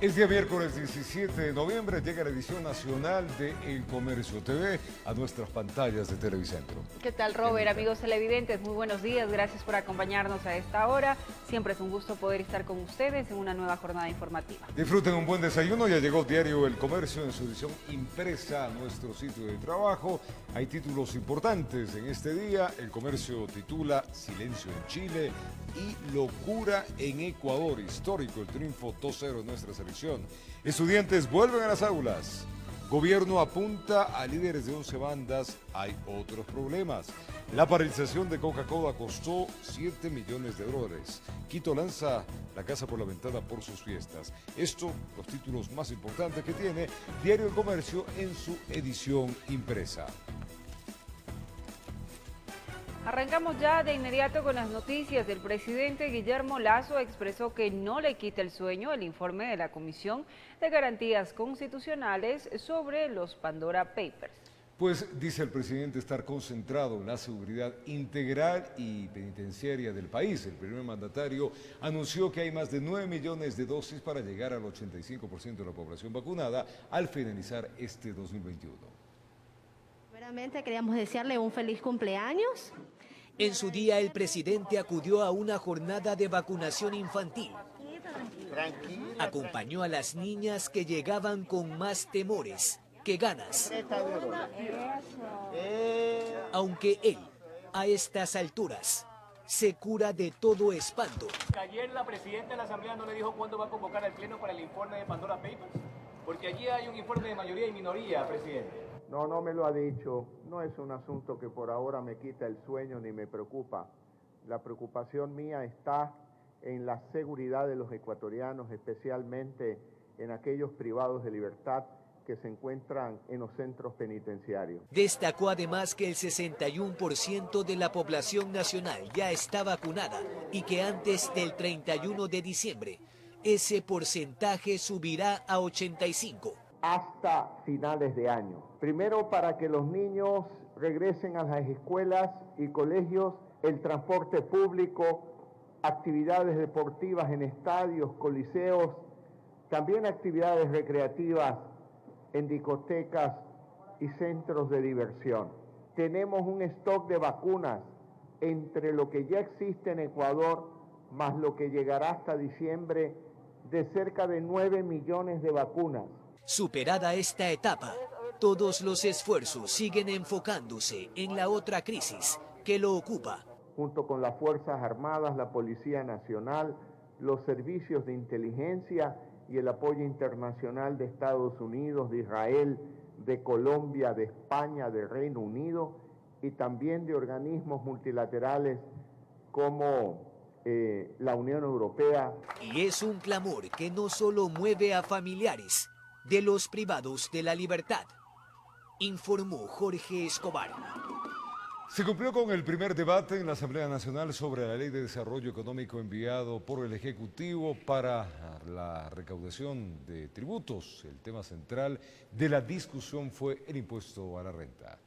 Es día miércoles 17 de noviembre, llega la edición nacional de El Comercio TV a nuestras pantallas de Televicentro. ¿Qué tal, Robert? Amigos televidentes, muy buenos días, gracias por acompañarnos a esta hora. Siempre es un gusto poder estar con ustedes en una nueva jornada informativa. Disfruten un buen desayuno, ya llegó diario El Comercio en su edición impresa a nuestro sitio de trabajo. Hay títulos importantes en este día. El Comercio titula Silencio en Chile y locura en Ecuador. Histórico el triunfo 2-0 en nuestra selección. Estudiantes vuelven a las aulas. Gobierno apunta a líderes de 11 bandas. Hay otros problemas. La paralización de Coca-Cola costó $7 millones. Quito lanza la casa por la ventana por sus fiestas. Esto, los títulos más importantes que tiene Diario El Comercio en su edición impresa. Arrancamos ya de inmediato con las noticias. El presidente Guillermo Lasso expresó que no le quita el sueño el informe de la Comisión de Garantías Constitucionales sobre los Pandora Papers. Pues dice el presidente estar concentrado en la seguridad integral y penitenciaria del país. El primer mandatario anunció que hay más de 9 millones de dosis para llegar al 85% de la población vacunada al finalizar este 2021. Primeramente queríamos desearle un feliz cumpleaños. En su día, el presidente acudió a una jornada de vacunación infantil. Acompañó a las niñas que llegaban con más temores que ganas. Aunque él, a estas alturas, se cura de todo espanto. Ayer la presidenta de la Asamblea no le dijo cuándo va a convocar al Pleno para el informe de Pandora Papers, porque allí hay un informe de mayoría y minoría, presidente. No me lo ha dicho. No es un asunto que por ahora me quita el sueño ni me preocupa. La preocupación mía está en la seguridad de los ecuatorianos, especialmente en aquellos privados de libertad que se encuentran en los centros penitenciarios. Destacó además que el 61% de la población nacional ya está vacunada y que antes del 31 de diciembre ese porcentaje subirá a 85%. Hasta finales de año. Primero, para que los niños regresen a las escuelas y colegios, el transporte público, actividades deportivas en estadios, coliseos, también actividades recreativas en discotecas y centros de diversión. Tenemos un stock de vacunas entre lo que ya existe en Ecuador, más lo que llegará hasta diciembre, de cerca de 9 millones de vacunas. Superada esta etapa, todos los esfuerzos siguen enfocándose en la otra crisis que lo ocupa. Junto con las Fuerzas Armadas, la Policía Nacional, los servicios de inteligencia y el apoyo internacional de Estados Unidos, de Israel, de Colombia, de España, de Reino Unido y también de organismos multilaterales como la Unión Europea. Y es un clamor que no solo mueve a familiares de los privados de la libertad, informó Jorge Escobar. Se cumplió con el primer debate en la Asamblea Nacional sobre la Ley de Desarrollo Económico enviado por el Ejecutivo para la recaudación de tributos. El tema central de la discusión fue el impuesto a la renta.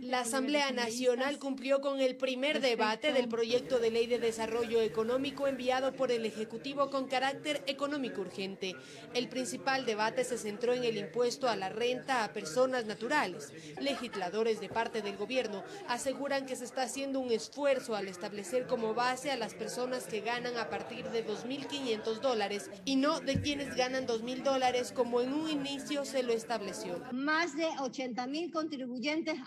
La Asamblea Nacional cumplió con el primer debate del proyecto de ley de desarrollo económico enviado por el Ejecutivo con carácter económico urgente. El principal debate se centró en el impuesto a la renta a personas naturales. Legisladores de parte del gobierno aseguran que se está haciendo un esfuerzo al establecer como base a las personas que ganan a partir de $2.500 y no de quienes ganan $2.000 como en un inicio se lo estableció. Más de 80.000 contribuyentes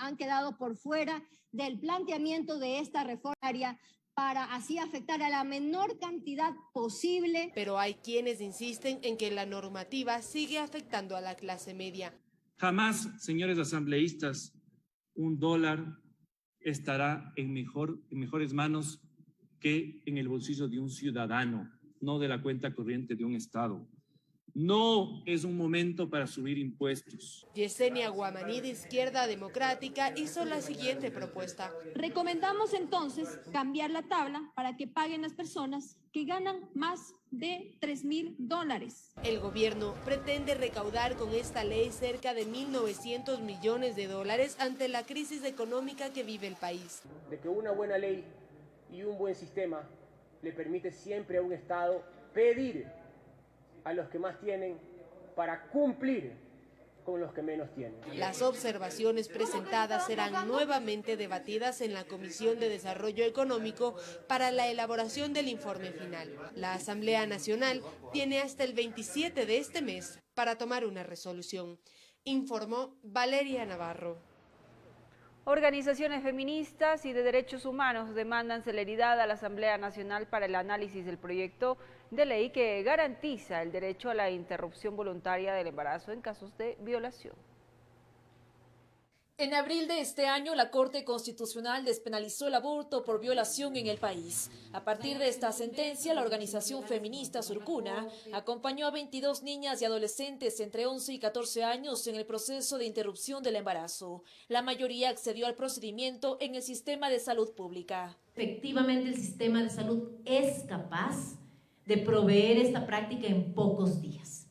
han quedado por fuera del planteamiento de esta reforma para así afectar a la menor cantidad posible. Pero hay quienes insisten en que la normativa sigue afectando a la clase media. Jamás, señores asambleístas, $1 estará en mejores manos que en el bolsillo de un ciudadano, no de la cuenta corriente de un Estado. No es un momento para subir impuestos. Yesenia Guamaní, de Izquierda Democrática, hizo la siguiente propuesta. Recomendamos entonces cambiar la tabla para que paguen las personas que ganan más de $3.000. El gobierno pretende recaudar con esta ley cerca de 1.900 millones de dólares ante la crisis económica que vive el país. De que una buena ley y un buen sistema le permite siempre a un Estado pedir a los que más tienen para cumplir con los que menos tienen. Las observaciones presentadas serán nuevamente debatidas en la Comisión de Desarrollo Económico para la elaboración del informe final. La Asamblea Nacional tiene hasta el 27 de este mes para tomar una resolución, informó Valeria Navarro. Organizaciones feministas y de derechos humanos demandan celeridad a la Asamblea Nacional para el análisis del proyecto de ley que garantiza el derecho a la interrupción voluntaria del embarazo en casos de violación. En abril de este año, la Corte Constitucional despenalizó el aborto por violación en el país. A partir de esta sentencia, la organización feminista Surcuna acompañó a 22 niñas y adolescentes entre 11 y 14 años en el proceso de interrupción del embarazo. La mayoría accedió al procedimiento en el sistema de salud pública. Efectivamente, el sistema de salud es capaz de proveer esta práctica en pocos días.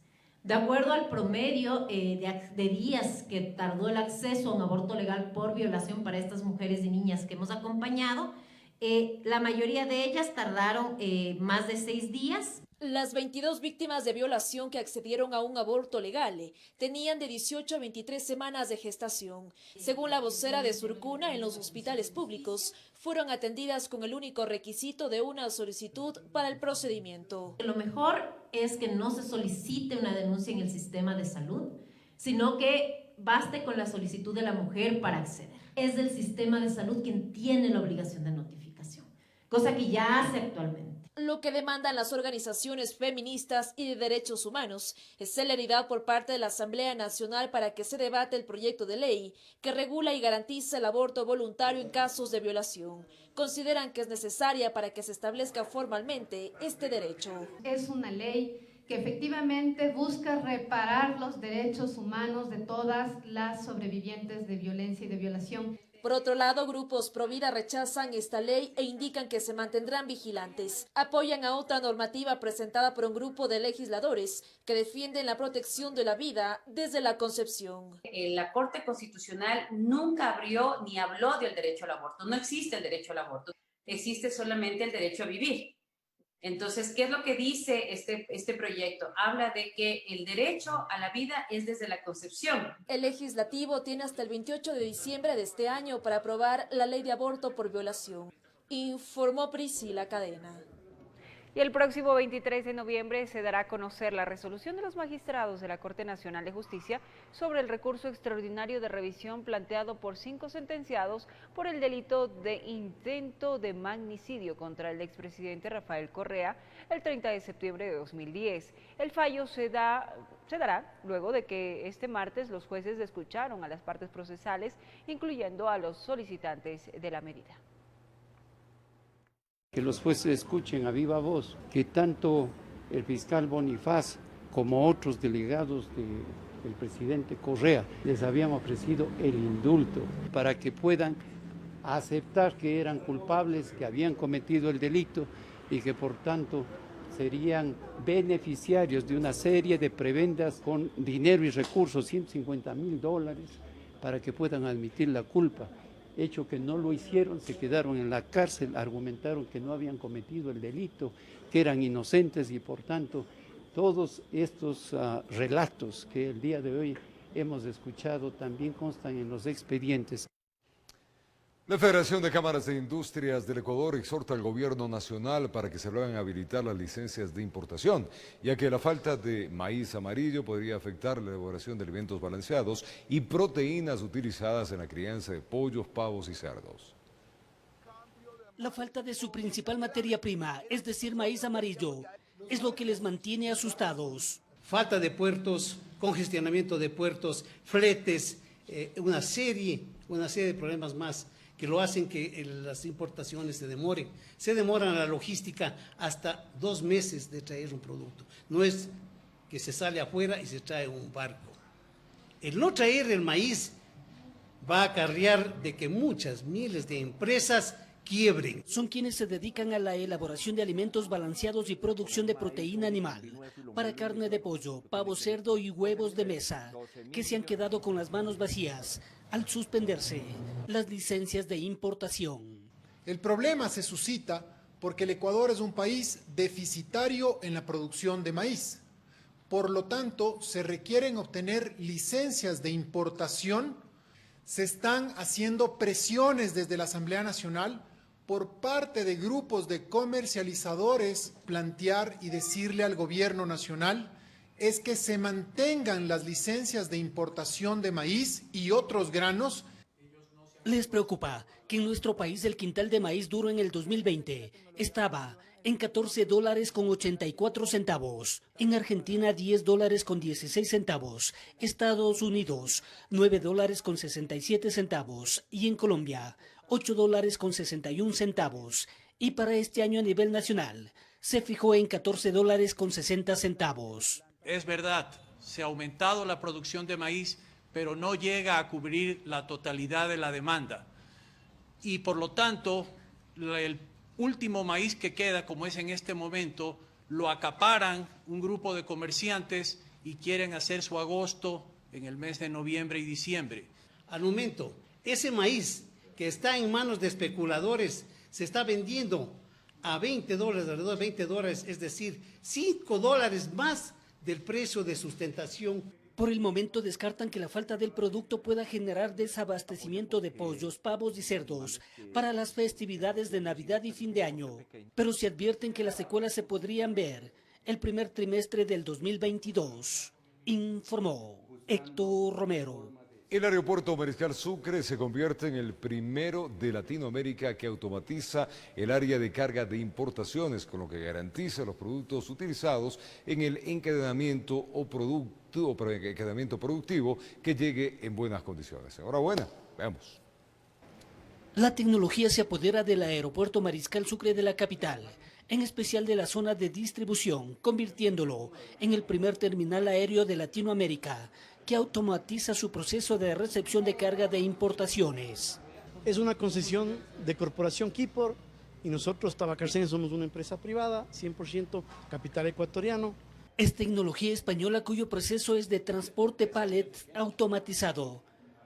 De acuerdo al promedio de días que tardó el acceso a un aborto legal por violación para estas mujeres y niñas que hemos acompañado, la mayoría de ellas tardaron más de 6 días. Las 22 víctimas de violación que accedieron a un aborto legal tenían de 18 a 23 semanas de gestación. Según la vocera de Surcuna, en los hospitales públicos fueron atendidas con el único requisito de una solicitud para el procedimiento. Lo mejor es que no se solicite una denuncia en el sistema de salud, sino que baste con la solicitud de la mujer para acceder. Es el sistema de salud quien tiene la obligación de notificación, cosa que ya hace actualmente. Lo que demandan las organizaciones feministas y de derechos humanos es celeridad por parte de la Asamblea Nacional para que se debate el proyecto de ley que regula y garantiza el aborto voluntario en casos de violación. Consideran que es necesaria para que se establezca formalmente este derecho. Es una ley que efectivamente busca reparar los derechos humanos de todas las sobrevivientes de violencia y de violación. Por otro lado, grupos pro vida rechazan esta ley e indican que se mantendrán vigilantes. Apoyan a otra normativa presentada por un grupo de legisladores que defienden la protección de la vida desde la concepción. La Corte Constitucional nunca abrió ni habló del derecho al aborto. No existe el derecho al aborto, existe solamente el derecho a vivir. Entonces, ¿qué es lo que dice este proyecto? Habla de que el derecho a la vida es desde la concepción. El legislativo tiene hasta el 28 de diciembre de este año para aprobar la ley de aborto por violación, informó Priscila Cadena. Y el próximo 23 de noviembre se dará a conocer la resolución de los magistrados de la Corte Nacional de Justicia sobre el recurso extraordinario de revisión planteado por 5 sentenciados por el delito de intento de magnicidio contra el expresidente Rafael Correa el 30 de septiembre de 2010. El fallo se dará luego de que este martes los jueces escucharon a las partes procesales, incluyendo a los solicitantes de la medida. Que los jueces escuchen a viva voz, que tanto el fiscal Bonifaz como otros delegados del presidente Correa les habían ofrecido el indulto para que puedan aceptar que eran culpables, que habían cometido el delito y que por tanto serían beneficiarios de una serie de prebendas con dinero y recursos, $150.000, para que puedan admitir la culpa. Hecho que no lo hicieron, se quedaron en la cárcel, argumentaron que no habían cometido el delito, que eran inocentes y por tanto todos estos relatos que el día de hoy hemos escuchado también constan en los expedientes. La Federación de Cámaras de Industrias del Ecuador exhorta al gobierno nacional para que se logren habilitar las licencias de importación, ya que la falta de maíz amarillo podría afectar la elaboración de alimentos balanceados y proteínas utilizadas en la crianza de pollos, pavos y cerdos. La falta de su principal materia prima, es decir, maíz amarillo, es lo que les mantiene asustados. Falta de puertos, congestionamiento de puertos, fletes, una serie de problemas más que lo hacen que las importaciones se demoren. Se demoran la logística hasta 2 meses de traer un producto. No es que se sale afuera y se trae un barco. El no traer el maíz va a acarrear de que muchas miles de empresas quiebren. Son quienes se dedican a la elaboración de alimentos balanceados y producción de proteína animal, para carne de pollo, pavo, cerdo y huevos de mesa, que se han quedado con las manos vacías al suspenderse las licencias de importación. El problema se suscita porque el Ecuador es un país deficitario en la producción de maíz. Por lo tanto, se requieren obtener licencias de importación. Se están haciendo presiones desde la Asamblea Nacional por parte de grupos de comercializadores, plantear y decirle al gobierno nacional es que se mantengan las licencias de importación de maíz y otros granos. Les preocupa que en nuestro país el quintal de maíz duro en el 2020 estaba en $14.84, en Argentina $10.16, Estados Unidos $9.67 y en Colombia $8.61. Y para este año a nivel nacional se fijó en $14.60. Es verdad, se ha aumentado la producción de maíz, pero no llega a cubrir la totalidad de la demanda. Y por lo tanto, el último maíz que queda, como es en este momento, lo acaparan un grupo de comerciantes y quieren hacer su agosto en el mes de noviembre y diciembre. Al momento, ese maíz que está en manos de especuladores se está vendiendo a $20, alrededor de $20, es decir, $5 más del precio de sustentación. Por el momento descartan que la falta del producto pueda generar desabastecimiento de pollos, pavos y cerdos para las festividades de Navidad y fin de año, pero se advierten que las secuelas se podrían ver el primer trimestre del 2022, informó Héctor Romero. El aeropuerto Mariscal Sucre se convierte en el primero de Latinoamérica que automatiza el área de carga de importaciones, con lo que garantiza los productos utilizados en el encadenamiento productivo que llegue en buenas condiciones. Enhorabuena, veamos. La tecnología se apodera del aeropuerto Mariscal Sucre de la capital, en especial de la zona de distribución, convirtiéndolo en el primer terminal aéreo de Latinoamérica que automatiza su proceso de recepción de carga de importaciones. Es una concesión de Corporación Keyport y nosotros, Tabacarcén, somos una empresa privada, 100% capital ecuatoriano. Es tecnología española cuyo proceso es de transporte pallet automatizado,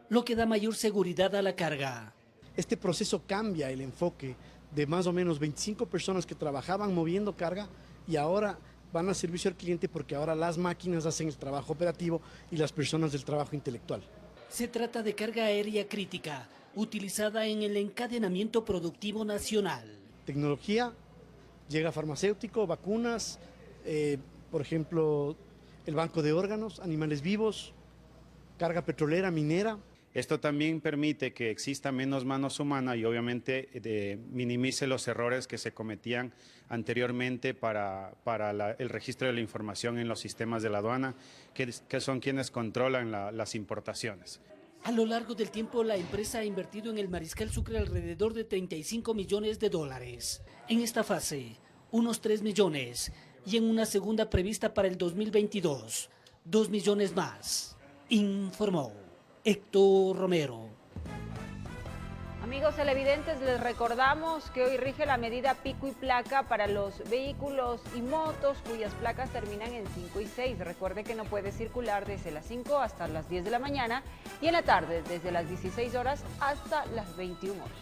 lo que da mayor seguridad a la carga. Este proceso cambia el enfoque de más o menos 25 personas que trabajaban moviendo carga y ahora van a servicio al cliente porque ahora las máquinas hacen el trabajo operativo y las personas del trabajo intelectual. Se trata de carga aérea crítica, utilizada en el encadenamiento productivo nacional. Tecnología, llega farmacéutico, vacunas, por ejemplo, el banco de órganos, animales vivos, carga petrolera, minera. Esto también permite que exista menos manos humanas y obviamente minimice los errores que se cometían anteriormente para el registro de la información en los sistemas de la aduana, que son quienes controlan las importaciones. A lo largo del tiempo, la empresa ha invertido en el Mariscal Sucre alrededor de $35 millones. En esta fase, unos 3 millones y en una segunda prevista para el 2022, 2 millones más, informó Héctor Romero. Amigos televidentes, les recordamos que hoy rige la medida pico y placa para los vehículos y motos cuyas placas terminan en 5 y 6. Recuerde que no puede circular desde las 5 hasta las 10 de la mañana y en la tarde desde las 16 horas hasta las 21 horas.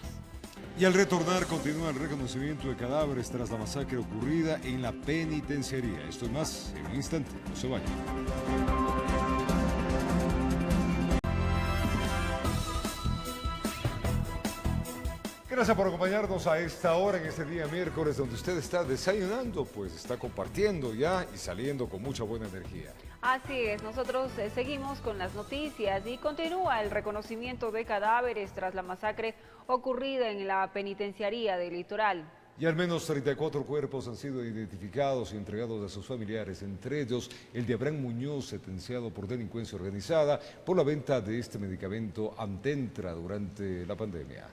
Y al retornar continúa el reconocimiento de cadáveres tras la masacre ocurrida en la penitenciaría. Esto y más en un instante, no se vayan. Gracias por acompañarnos a esta hora, en este día miércoles, donde usted está desayunando, pues está compartiendo ya y saliendo con mucha buena energía. Así es, nosotros seguimos con las noticias y continúa el reconocimiento de cadáveres tras la masacre ocurrida en la penitenciaría del Litoral. Y al menos 34 cuerpos han sido identificados y entregados a sus familiares, entre ellos el de Abraham Muñoz, sentenciado por delincuencia organizada por la venta de este medicamento Antentra durante la pandemia.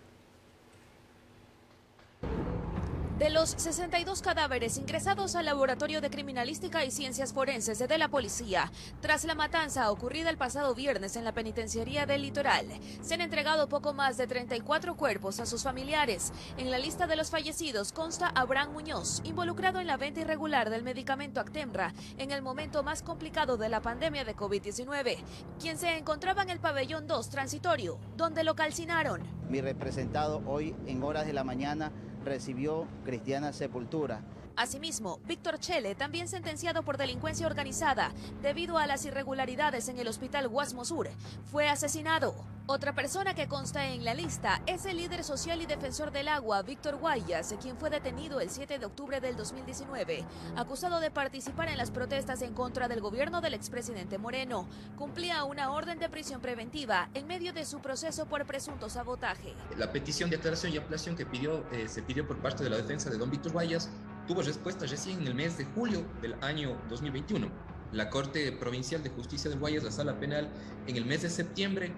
De los 62 cadáveres ingresados al Laboratorio de Criminalística y Ciencias Forenses de la Policía, tras la matanza ocurrida el pasado viernes en la penitenciaría del Litoral, se han entregado poco más de 34 cuerpos a sus familiares. En la lista de los fallecidos consta Abraham Muñoz, involucrado en la venta irregular del medicamento Actemra en el momento más complicado de la pandemia de COVID-19, quien se encontraba en el pabellón 2 transitorio, donde lo calcinaron. Mi representado hoy en horas de la mañana recibió cristiana sepultura. Asimismo, Víctor Chele, también sentenciado por delincuencia organizada debido a las irregularidades en el hospital Guasmo Sur, fue asesinado. Otra persona que consta en la lista es el líder social y defensor del agua, Víctor Guayas, quien fue detenido el 7 de octubre del 2019, acusado de participar en las protestas en contra del gobierno del expresidente Moreno. Cumplía una orden de prisión preventiva en medio de su proceso por presunto sabotaje. La petición de aclaración y ampliación que se pidió por parte de la defensa de don Víctor Guayas tuvo respuesta recién en el mes de julio del año 2021. La Corte Provincial de Justicia del Guayas, la Sala Penal, en el mes de septiembre,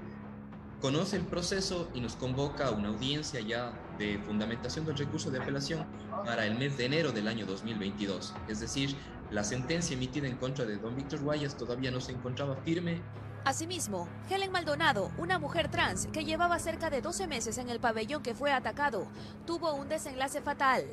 conoce el proceso y nos convoca a una audiencia ya de fundamentación del recurso de apelación para el mes de enero del año 2022. Es decir, la sentencia emitida en contra de don Víctor Guayas todavía no se encontraba firme. Asimismo, Helen Maldonado, una mujer trans que llevaba cerca de 12 meses en el pabellón que fue atacado, tuvo un desenlace fatal.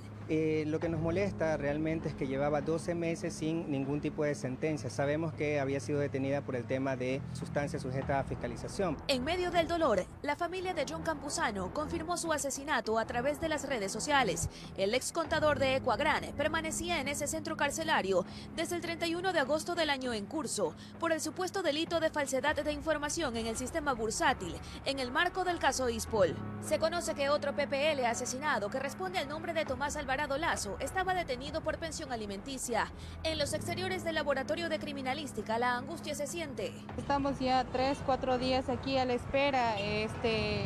Lo que nos molesta realmente es que llevaba 12 meses sin ningún tipo de sentencia. Sabemos que había sido detenida por el tema de sustancias sujetas a fiscalización. En medio del dolor, la familia de John Campuzano confirmó su asesinato a través de las redes sociales. El ex contador de Ecuagran permanecía en ese centro carcelario desde el 31 de agosto del año en curso por el supuesto delito de falsedad de información en el sistema bursátil en el marco del caso Ispol. Se conoce que otro PPL asesinado que responde al nombre de Tomás Alvarado Lazo estaba detenido por pensión alimenticia. En los exteriores del laboratorio de criminalística la angustia se siente. Estamos ya 3-4 días aquí a la espera.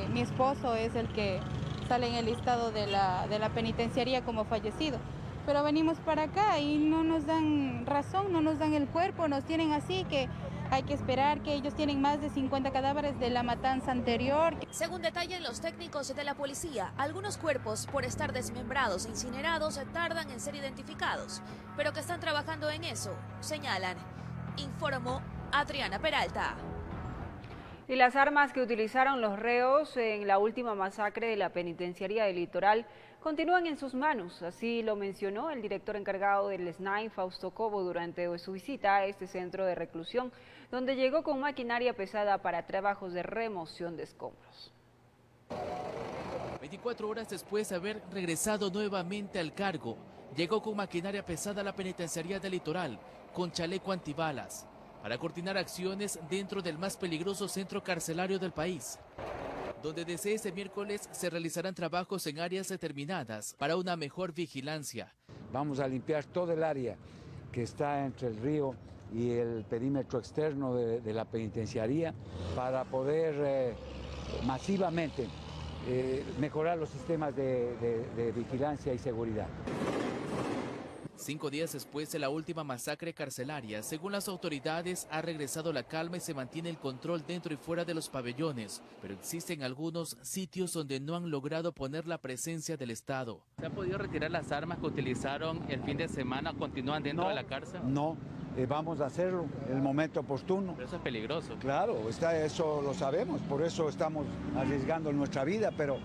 Mi esposo es el que sale en el listado de la penitenciaría como fallecido. Pero venimos para acá y no nos dan razón, no nos dan el cuerpo, nos tienen así que hay que esperar, que ellos tienen más de 50 cadáveres de la matanza anterior. Según detallan los técnicos de la policía, algunos cuerpos, por estar desmembrados e incinerados, tardan en ser identificados, pero que están trabajando en eso, señalan. Informó Adriana Peralta. Y las armas que utilizaron los reos en la última masacre de la penitenciaría del Litoral continúan en sus manos. Así lo mencionó el director encargado del SNAI, Fausto Cobo, durante su visita a este centro de reclusión, donde llegó con maquinaria pesada para trabajos de remoción de escombros. 24 horas después de haber regresado nuevamente al cargo, llegó con maquinaria pesada a la penitenciaría del Litoral, con chaleco antibalas, para coordinar acciones dentro del más peligroso centro carcelario del país, donde desde este miércoles se realizarán trabajos en áreas determinadas para una mejor vigilancia. Vamos a limpiar todo el área que está entre el río y el perímetro externo de la penitenciaría para poder masivamente mejorar los sistemas de vigilancia y seguridad. 5 días después de la última masacre carcelaria, según las autoridades, ha regresado la calma y se mantiene el control dentro y fuera de los pabellones, pero existen algunos sitios donde no han logrado poner la presencia del Estado. ¿Se ha podido retirar las armas que utilizaron el fin de semana? ¿Continúan dentro de la cárcel? No, vamos a hacerlo en el momento oportuno. Pero eso es peligroso. Claro, eso lo sabemos, por eso estamos arriesgando nuestra vida, pero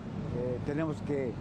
tenemos que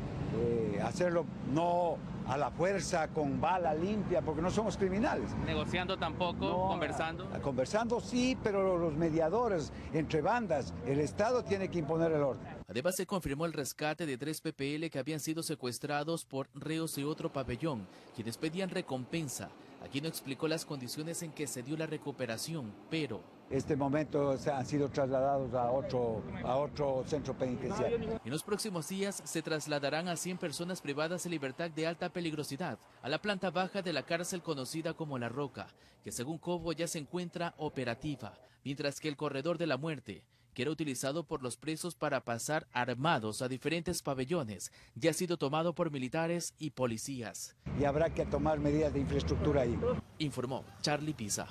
hacerlo no a la fuerza, con bala limpia, porque no somos criminales. ¿Negociando tampoco? No, ¿conversando? Conversando sí, pero los mediadores entre bandas, el Estado tiene que imponer el orden. Además se confirmó el rescate de 3 PPL que habían sido secuestrados por reos de otro pabellón, quienes pedían recompensa. Aquí no explicó las condiciones en que se dio la recuperación, pero... Este momento han sido trasladados a otro centro penitenciario. En los próximos días se trasladarán a 100 personas privadas de libertad de alta peligrosidad a la planta baja de la cárcel conocida como La Roca, que según Cobo ya se encuentra operativa, mientras que el corredor de la muerte, que era utilizado por los presos para pasar armados a diferentes pabellones, ya ha sido tomado por militares y policías. Y habrá que tomar medidas de infraestructura ahí. Informó Charlie Pisa.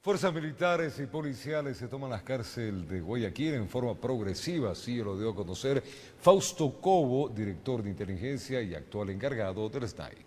Fuerzas militares y policiales se toman las cárceles de Guayaquil en forma progresiva, así lo dio a conocer Fausto Cobo, director de inteligencia y actual encargado del SNAI.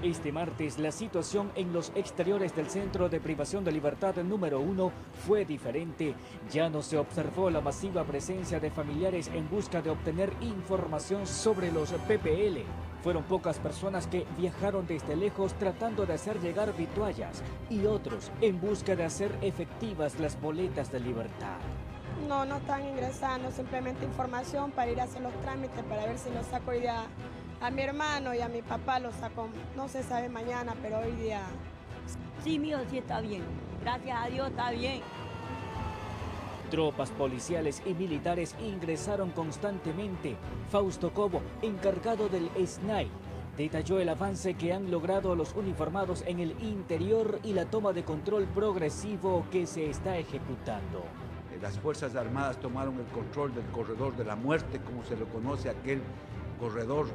Este martes la situación en los exteriores del Centro de Privación de Libertad número 1 fue diferente. Ya no se observó la masiva presencia de familiares en busca de obtener información sobre los PPL. Fueron pocas personas que viajaron desde lejos tratando de hacer llegar vituallas y otros en busca de hacer efectivas las boletas de libertad. No están ingresando, simplemente información para ir a hacer los trámites, para ver si los saco hoy día A mi hermano y a mi papá lo sacó, no se sabe mañana, pero hoy día... Sí, mío, sí está bien. Gracias a Dios está bien. Tropas policiales y militares ingresaron constantemente. Fausto Cobo, encargado del SNAI, detalló el avance que han logrado los uniformados en el interior y la toma de control progresivo que se está ejecutando. Las Fuerzas Armadas tomaron el control del corredor de la muerte, como se lo conoce, aquel corredor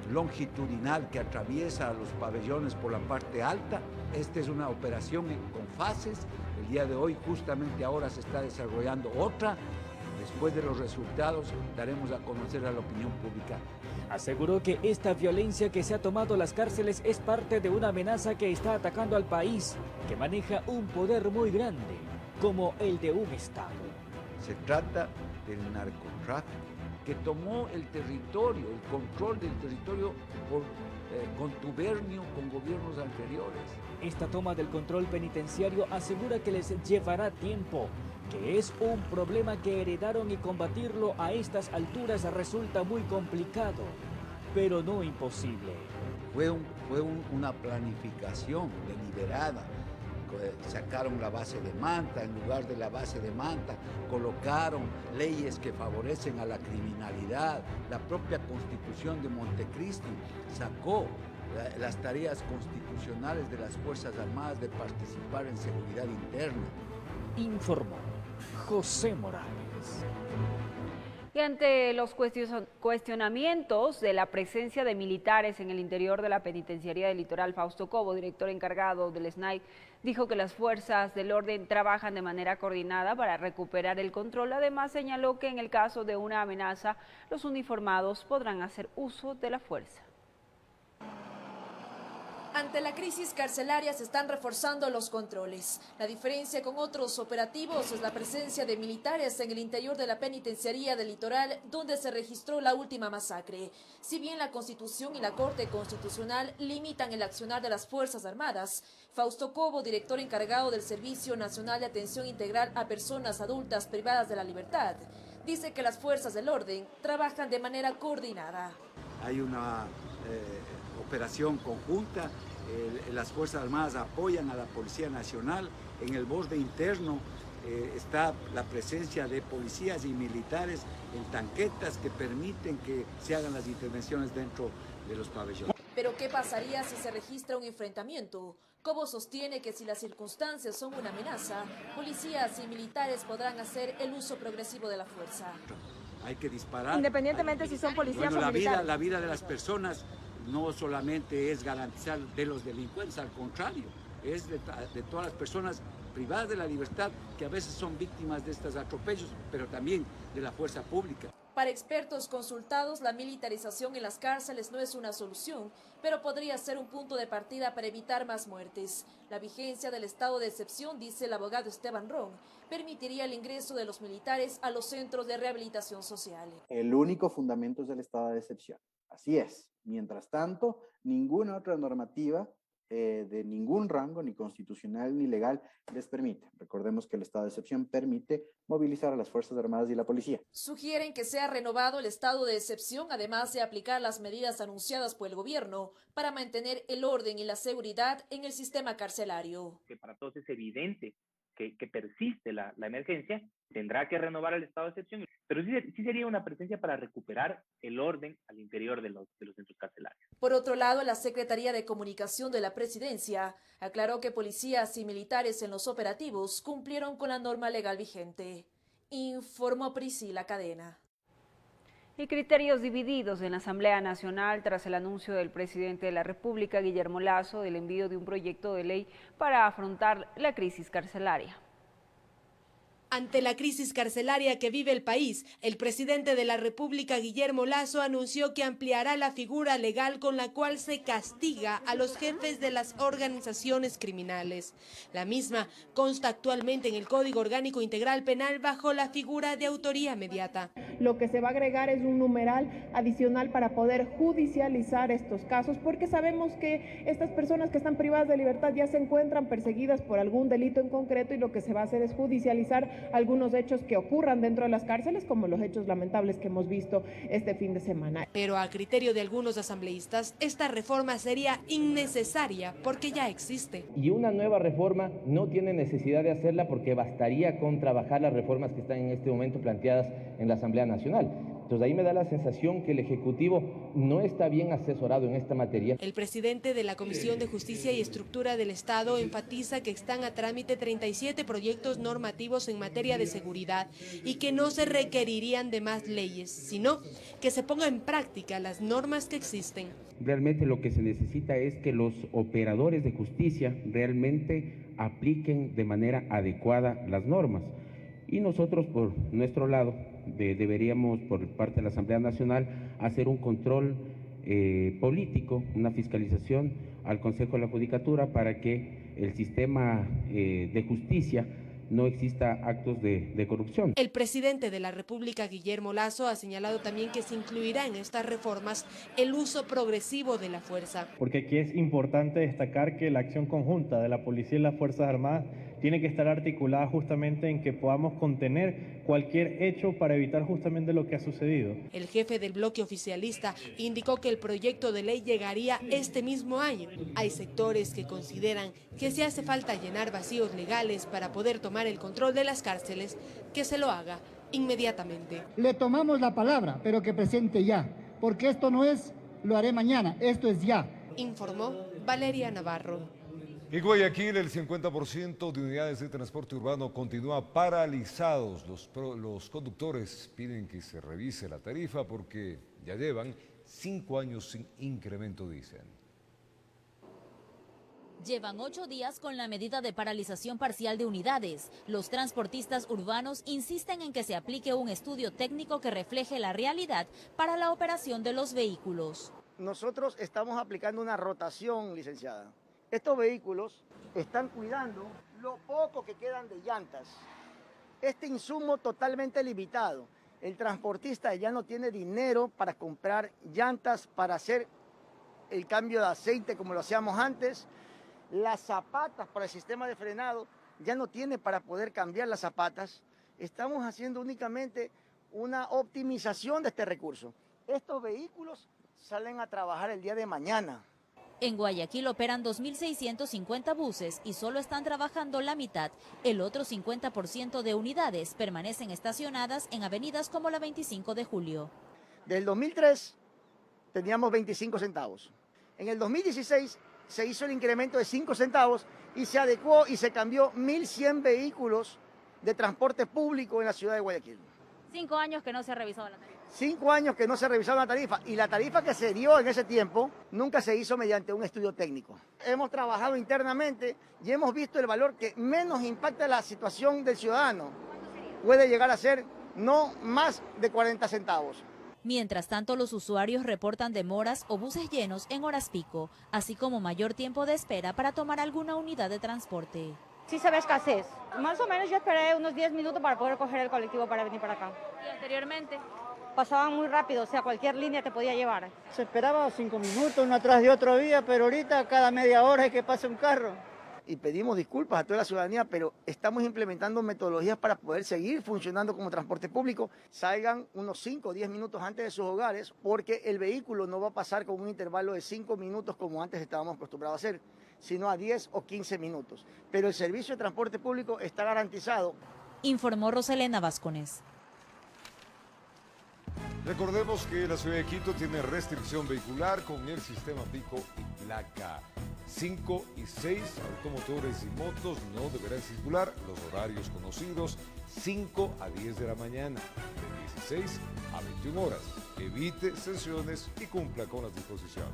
longitudinal que atraviesa a los pabellones por la parte alta. Esta es una operación con fases. El día de hoy, justamente ahora, se está desarrollando otra. Después de los resultados, daremos a conocer a la opinión pública. Aseguró que esta violencia que se ha tomado las cárceles es parte de una amenaza que está atacando al país, que maneja un poder muy grande, como el de un Estado. Se trata del narcotráfico, que tomó el territorio, el control del territorio por contubernio con gobiernos anteriores. Esta toma del control penitenciario asegura que les llevará tiempo, que es un problema que heredaron y combatirlo a estas alturas resulta muy complicado, pero no imposible. Fue una planificación deliberada. Sacaron la base de Manta, en lugar de la base de Manta colocaron leyes que favorecen a la criminalidad. La propia Constitución de Montecristi sacó las tareas constitucionales de las Fuerzas Armadas de participar en seguridad interna. Informó José Morales. Y ante los cuestionamientos de la presencia de militares en el interior de la penitenciaría del Litoral, Fausto Cobo, director encargado del SNAI, dijo que las fuerzas del orden trabajan de manera coordinada para recuperar el control. Además, señaló que en el caso de una amenaza, los uniformados podrán hacer uso de la fuerza. Ante la crisis carcelaria se están reforzando los controles. La diferencia con otros operativos es la presencia de militares en el interior de la penitenciaría del Litoral, donde se registró la última masacre. Si bien la Constitución y la Corte Constitucional limitan el accionar de las Fuerzas Armadas, Fausto Cobo, director encargado del Servicio Nacional de Atención Integral a Personas Adultas Privadas de la Libertad, dice que las fuerzas del orden trabajan de manera coordinada. Hay una operación conjunta, las Fuerzas Armadas apoyan a la Policía Nacional, en el borde interno está la presencia de policías y militares en tanquetas que permiten que se hagan las intervenciones dentro de los pabellones. Pero ¿qué pasaría si se registra un enfrentamiento? Cobo sostiene que si las circunstancias son una amenaza, policías y militares podrán hacer el uso progresivo de la fuerza. Hay que disparar. Independientemente si son policías o militares. La vida de las personas no solamente es garantizar de los delincuentes, al contrario, es de todas las personas privadas de la libertad que a veces son víctimas de estos atropellos, pero también de la fuerza pública. Para expertos consultados, la militarización en las cárceles no es una solución, pero podría ser un punto de partida para evitar más muertes. La vigencia del estado de excepción, dice el abogado Esteban Ron, permitiría el ingreso de los militares a los centros de rehabilitación social. El único fundamento es el estado de excepción. Así es. Mientras tanto, ninguna otra normativa de ningún rango, ni constitucional ni legal, les permite. Recordemos que el estado de excepción permite movilizar a las Fuerzas Armadas y la policía. Sugieren que sea renovado el estado de excepción, además de aplicar las medidas anunciadas por el gobierno para mantener el orden y la seguridad en el sistema carcelario. Que para todos es evidente que persiste la emergencia, tendrá que renovar el estado de excepción, pero sí sería una presencia para recuperar el orden al interior de los centros carcelarios. Por otro lado, la Secretaría de Comunicación de la Presidencia aclaró que policías y militares en los operativos cumplieron con la norma legal vigente. Informó Priscila Cadena. Y criterios divididos en la Asamblea Nacional tras el anuncio del presidente de la República, Guillermo Lasso, del envío de un proyecto de ley para afrontar la crisis carcelaria. Ante la crisis carcelaria que vive el país, el presidente de la República, Guillermo Lasso, anunció que ampliará la figura legal con la cual se castiga a los jefes de las organizaciones criminales. La misma consta actualmente en el Código Orgánico Integral Penal bajo la figura de autoría mediata. Lo que se va a agregar es un numeral adicional para poder judicializar estos casos, porque sabemos que estas personas que están privadas de libertad ya se encuentran perseguidas por algún delito en concreto y lo que se va a hacer es judicializar algunos hechos que ocurran dentro de las cárceles, como los hechos lamentables que hemos visto este fin de semana. Pero a criterio de algunos asambleístas, esta reforma sería innecesaria porque ya existe. Y una nueva reforma no tiene necesidad de hacerla porque bastaría con trabajar las reformas que están en este momento planteadas en la Asamblea Nacional. Entonces ahí me da la sensación que el Ejecutivo no está bien asesorado en esta materia. El presidente de la Comisión de Justicia y Estructura del Estado enfatiza que están a trámite 37 proyectos normativos en materia de seguridad y que no se requerirían de más leyes, sino que se pongan en práctica las normas que existen. Realmente lo que se necesita es que los operadores de justicia realmente apliquen de manera adecuada las normas. Y nosotros, por nuestro lado, deberíamos, por parte de la Asamblea Nacional, hacer un control político, una fiscalización al Consejo de la Judicatura para que el sistema de justicia no exista actos de corrupción. El presidente de la República, Guillermo Lasso, ha señalado también que se incluirá en estas reformas el uso progresivo de la fuerza. Porque aquí es importante destacar que la acción conjunta de la Policía y las Fuerzas Armadas tiene que estar articulada justamente en que podamos contener cualquier hecho para evitar justamente lo que ha sucedido. El jefe del bloque oficialista indicó que el proyecto de ley llegaría este mismo año. Hay sectores que consideran que si hace falta llenar vacíos legales para poder tomar el control de las cárceles, que se lo haga inmediatamente. Le tomamos la palabra, pero que presente ya, porque esto no es lo haré mañana, esto es ya. Informó Valeria Navarro. En Guayaquil, el 50% de unidades de transporte urbano continúa paralizados. Los conductores piden que se revise la tarifa porque ya llevan 5 años sin incremento, dicen. Llevan 8 días con la medida de paralización parcial de unidades. Los transportistas urbanos insisten en que se aplique un estudio técnico que refleje la realidad para la operación de los vehículos. Nosotros estamos aplicando una rotación, licenciada. Estos vehículos están cuidando lo poco que quedan de llantas. Este insumo totalmente limitado. El transportista ya no tiene dinero para comprar llantas, para hacer el cambio de aceite como lo hacíamos antes. Las zapatas para el sistema de frenado ya no tiene para poder cambiar las zapatas. Estamos haciendo únicamente una optimización de este recurso. Estos vehículos salen a trabajar el día de mañana. En Guayaquil operan 2.650 buses y solo están trabajando la mitad. El otro 50% de unidades permanecen estacionadas en avenidas como la 25 de Julio. Del 2003 teníamos 25 centavos. En el 2016 se hizo el incremento de 5 centavos y se adecuó y se cambió 1.100 vehículos de transporte público en la ciudad de Guayaquil. 5 años que no se ha revisado la tarifa. 5 años que no se ha revisado la tarifa y la tarifa que se dio en ese tiempo nunca se hizo mediante un estudio técnico. Hemos trabajado internamente y hemos visto el valor que menos impacta la situación del ciudadano. Puede llegar a ser no más de 40 centavos. Mientras tanto, los usuarios reportan demoras o buses llenos en horas pico, así como mayor tiempo de espera para tomar alguna unidad de transporte. Sí se ve escasez. Más o menos yo esperé unos 10 minutos para poder coger el colectivo para venir para acá. ¿Y anteriormente? Pasaban muy rápido, o sea, cualquier línea te podía llevar. Se esperaba 5 minutos uno atrás de otro día, pero ahorita cada media hora es que pase un carro. Y pedimos disculpas a toda la ciudadanía, pero estamos implementando metodologías para poder seguir funcionando como transporte público. Salgan unos 5 o 10 minutos antes de sus hogares, porque el vehículo no va a pasar con un intervalo de 5 minutos como antes estábamos acostumbrados a hacer, sino a 10 o 15 minutos. Pero el servicio de transporte público está garantizado. Informó Roselena Vázquez. Recordemos que la ciudad de Quito tiene restricción vehicular con el sistema pico y placa. 5 y 6 automotores y motos no deberán circular los horarios conocidos 5 a 10 de la mañana, de 16 a 21 horas. Evite sesiones y cumpla con las disposiciones.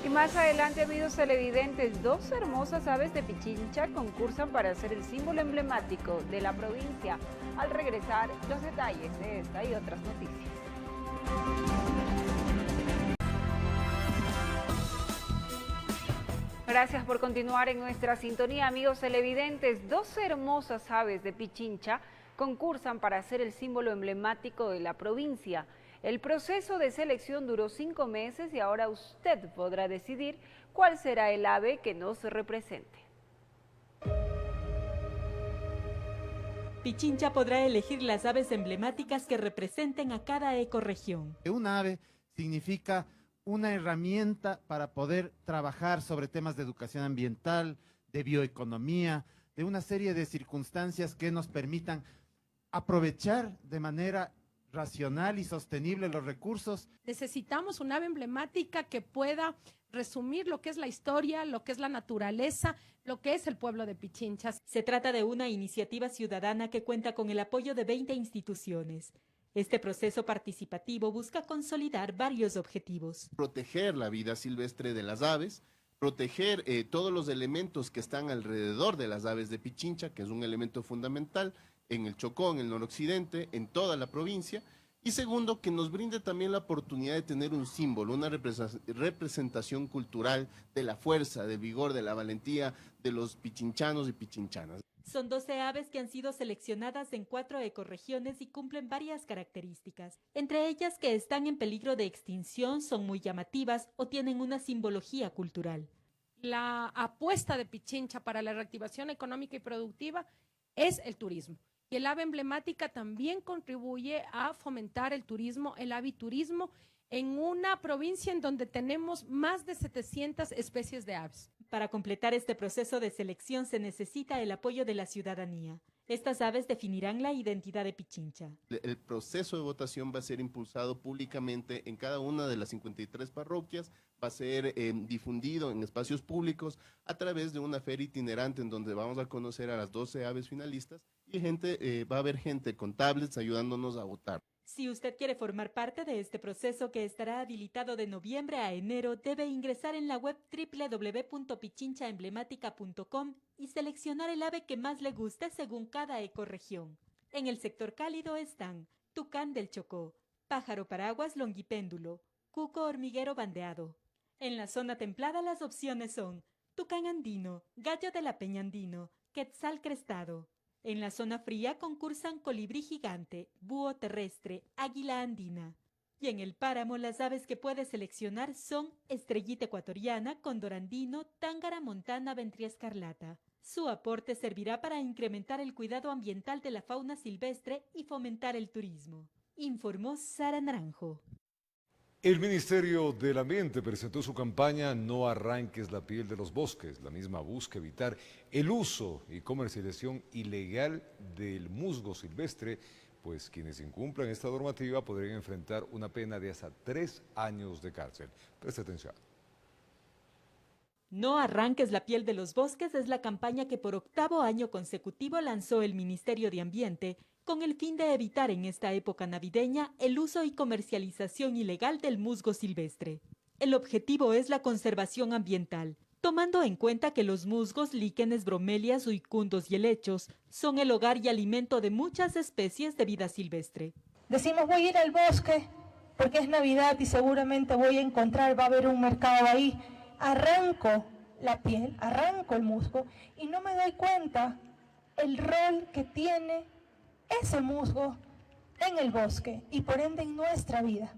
Y más adelante, amigos televidentes, 2 hermosas aves de Pichincha concursan para ser el símbolo emblemático de la provincia. Al regresar, los detalles de esta y otras noticias. Gracias por continuar en nuestra sintonía, amigos televidentes. 2 hermosas aves de Pichincha concursan para ser el símbolo emblemático de la provincia. El proceso de selección duró 5 meses y ahora usted podrá decidir cuál será el ave que nos represente. Pichincha podrá elegir las aves emblemáticas que representen a cada ecorregión. Un ave significa una herramienta para poder trabajar sobre temas de educación ambiental, de bioeconomía, de una serie de circunstancias que nos permitan aprovechar de manera racional y sostenible los recursos. Necesitamos un ave emblemática que pueda resumir lo que es la historia, lo que es la naturaleza, lo que es el pueblo de Pichincha. Se trata de una iniciativa ciudadana que cuenta con el apoyo de 20 instituciones. Este proceso participativo busca consolidar varios objetivos. Proteger la vida silvestre de las aves, proteger todos los elementos que están alrededor de las aves de Pichincha, que es un elemento fundamental en el Chocó, en el noroccidente, en toda la provincia. Y segundo, que nos brinde también la oportunidad de tener un símbolo, una representación cultural de la fuerza, del vigor, de la valentía de los pichinchanos y pichinchanas. Son 12 aves que han sido seleccionadas en 4 ecorregiones y cumplen varias características. Entre ellas, que están en peligro de extinción, son muy llamativas o tienen una simbología cultural. La apuesta de Pichincha para la reactivación económica y productiva es el turismo. Y el ave emblemática también contribuye a fomentar el turismo, el aviturismo, en una provincia en donde tenemos más de 700 especies de aves. Para completar este proceso de selección se necesita el apoyo de la ciudadanía. Estas aves definirán la identidad de Pichincha. El proceso de votación va a ser impulsado públicamente en cada una de las 53 parroquias, va a ser difundido en espacios públicos a través de una feria itinerante en donde vamos a conocer a las 12 aves finalistas y va a haber gente con tablets ayudándonos a votar. Si usted quiere formar parte de este proceso que estará habilitado de noviembre a enero, debe ingresar en la web www.pichinchaemblemática.com y seleccionar el ave que más le guste según cada ecorregión. En el sector cálido están tucán del Chocó, pájaro paraguas longipéndulo, cuco hormiguero bandeado. En la zona templada las opciones son tucán andino, gallo de la peña andino, quetzal crestado. En la zona fría concursan colibrí gigante, búho terrestre, águila andina. Y en el páramo las aves que puede seleccionar son estrellita ecuatoriana, cóndor andino, tángara montana, ventría escarlata. Su aporte servirá para incrementar el cuidado ambiental de la fauna silvestre y fomentar el turismo, informó Sara Naranjo. El Ministerio del Ambiente presentó su campaña No arranques la piel de los bosques. La misma busca evitar el uso y comercialización ilegal del musgo silvestre, pues quienes incumplan esta normativa podrían enfrentar una pena de hasta 3 años de cárcel. Preste atención. No arranques la piel de los bosques es la campaña que por 8º año consecutivo lanzó el Ministerio de Ambiente con el fin de evitar en esta época navideña el uso y comercialización ilegal del musgo silvestre. El objetivo es la conservación ambiental, tomando en cuenta que los musgos, líquenes, bromelias, uicundos y helechos son el hogar y alimento de muchas especies de vida silvestre. Decimos voy a ir al bosque porque es Navidad y seguramente voy a encontrar, va a haber un mercado ahí. Arranco la piel, arranco el musgo y no me doy cuenta el rol que tiene ese musgo en el bosque y por ende en nuestra vida.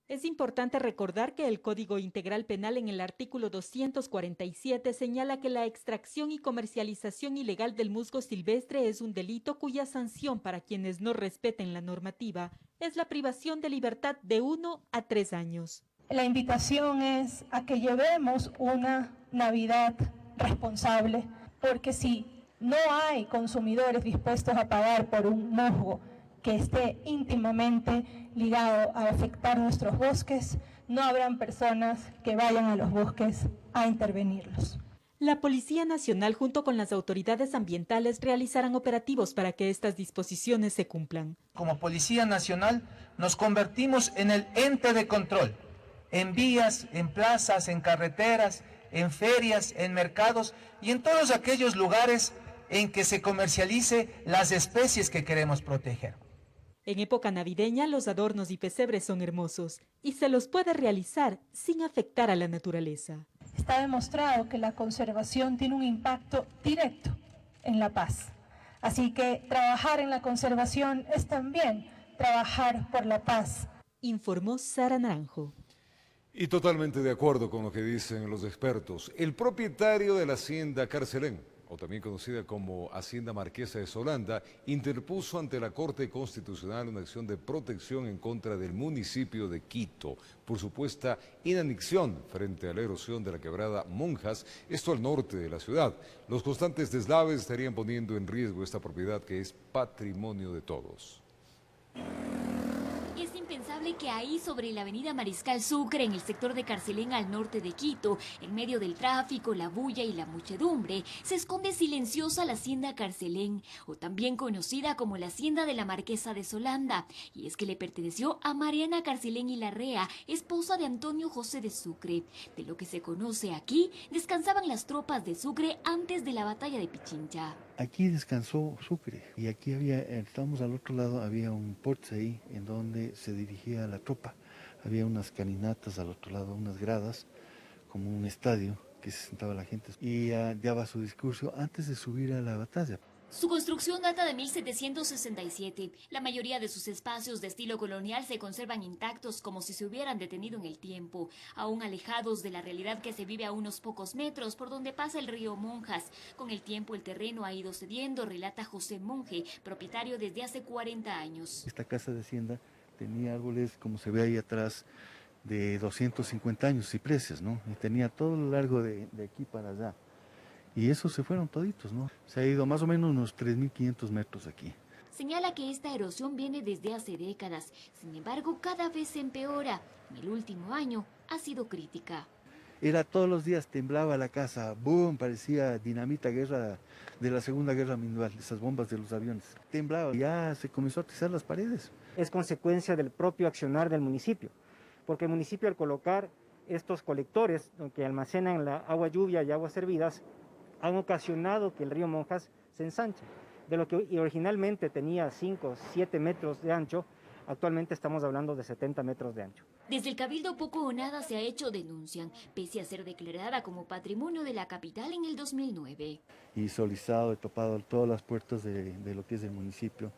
Es importante recordar que el Código Integral Penal en el artículo 247 señala que la extracción y comercialización ilegal del musgo silvestre es un delito cuya sanción para quienes no respeten la normativa es la privación de libertad de 1 a 3 años. La invitación es a que llevemos una Navidad responsable, porque si no hay consumidores dispuestos a pagar por un musgo que esté íntimamente ligado a afectar nuestros bosques, no habrán personas que vayan a los bosques a intervenirlos. La Policía Nacional junto con las autoridades ambientales realizarán operativos para que estas disposiciones se cumplan. Como Policía Nacional nos convertimos en el ente de control, en vías, en plazas, en carreteras, en ferias, en mercados y en todos aquellos lugares en que se comercialice las especies que queremos proteger. En época navideña los adornos y pesebres son hermosos y se los puede realizar sin afectar a la naturaleza. Está demostrado que la conservación tiene un impacto directo en la paz. Así que trabajar en la conservación es también trabajar por la paz. Informó Sara Naranjo. Y totalmente de acuerdo con lo que dicen los expertos. El propietario de la hacienda Carcelén o también conocida como Hacienda Marquesa de Solanda, interpuso ante la Corte Constitucional una acción de protección en contra del municipio de Quito por supuesta inanición frente a la erosión de la quebrada Monjas, esto al norte de la ciudad. Los constantes deslaves estarían poniendo en riesgo esta propiedad que es patrimonio de todos. Es impensable que ahí sobre la avenida Mariscal Sucre, en el sector de Carcelén al norte de Quito, en medio del tráfico, la bulla y la muchedumbre, se esconde silenciosa la hacienda Carcelén, o también conocida como la hacienda de la Marquesa de Solanda, y es que le perteneció a Mariana Carcelén y Larrea, esposa de Antonio José de Sucre. De lo que se conoce aquí, descansaban las tropas de Sucre antes de la batalla de Pichincha. Aquí descansó Sucre y aquí estábamos al otro lado, había un porche ahí en donde se dirigía la tropa. Había unas caminatas al otro lado, unas gradas, como un estadio que se sentaba la gente y daba su discurso antes de subir a la batalla. Su construcción data de 1767. La mayoría de sus espacios de estilo colonial se conservan intactos como si se hubieran detenido en el tiempo, aún alejados de la realidad que se vive a unos pocos metros por donde pasa el río Monjas. Con el tiempo el terreno ha ido cediendo, relata José Monge, propietario desde hace 40 años. Esta casa de hacienda tenía árboles, como se ve ahí atrás, de 250 años, cipreses, ¿no? Y tenía todo lo largo de aquí para allá. Y esos se fueron toditos, ¿no? Se ha ido más o menos unos 3.500 metros aquí. Señala que esta erosión viene desde hace décadas, sin embargo cada vez se empeora. En el último año ha sido crítica. Era todos los días, temblaba la casa, boom, parecía dinamita guerra de la Segunda Guerra Mundial, esas bombas de los aviones. Temblaba, ya se comenzó a atizar las paredes. Es consecuencia del propio accionar del municipio, porque el municipio al colocar estos colectores que almacenan la agua lluvia y aguas servidas, han ocasionado que el río Monjas se ensanche. De lo que originalmente tenía 5 o 7 metros de ancho, actualmente estamos hablando de 70 metros de ancho. Desde el Cabildo poco o nada se ha hecho, denuncian, pese a ser declarada como patrimonio de la capital en el 2009. Y solicitado, he topado todas las puertas de lo que es el municipio,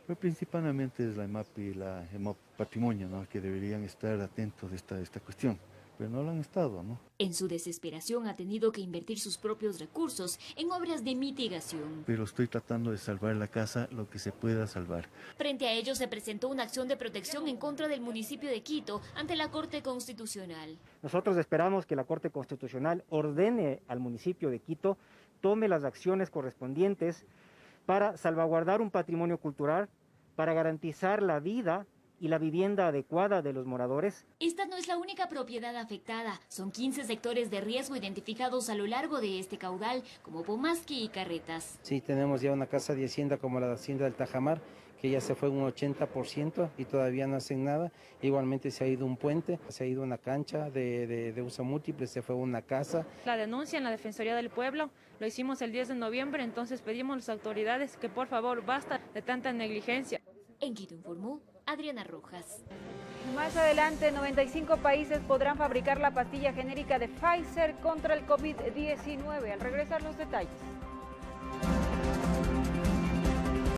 pero principalmente es la EMAP y la EMOP Patrimonio, ¿no? Que deberían estar atentos de esta cuestión. Pero no lo han estado, ¿no? En su desesperación ha tenido que invertir sus propios recursos en obras de mitigación. Pero estoy tratando de salvar la casa lo que se pueda salvar. Frente a ello se presentó una acción de protección en contra del municipio de Quito ante la Corte Constitucional. Nosotros esperamos que la Corte Constitucional ordene al municipio de Quito, tome las acciones correspondientes para salvaguardar un patrimonio cultural, para garantizar la vida y la vivienda adecuada de los moradores. Esta no es la única propiedad afectada. Son 15 sectores de riesgo identificados a lo largo de este caudal, como Pomasqui y Carretas. Sí, tenemos ya una casa de hacienda como la hacienda del Tajamar, que ya se fue un 80% y todavía no hacen nada. Igualmente se ha ido un puente, se ha ido una cancha de uso múltiple, se fue una casa. La denuncia en la Defensoría del Pueblo lo hicimos el 10 de noviembre, entonces pedimos a las autoridades que por favor basta de tanta negligencia. En Quito informó Adriana Rojas. Más adelante, 95 países podrán fabricar la pastilla genérica de Pfizer contra el COVID-19. Al regresar los detalles.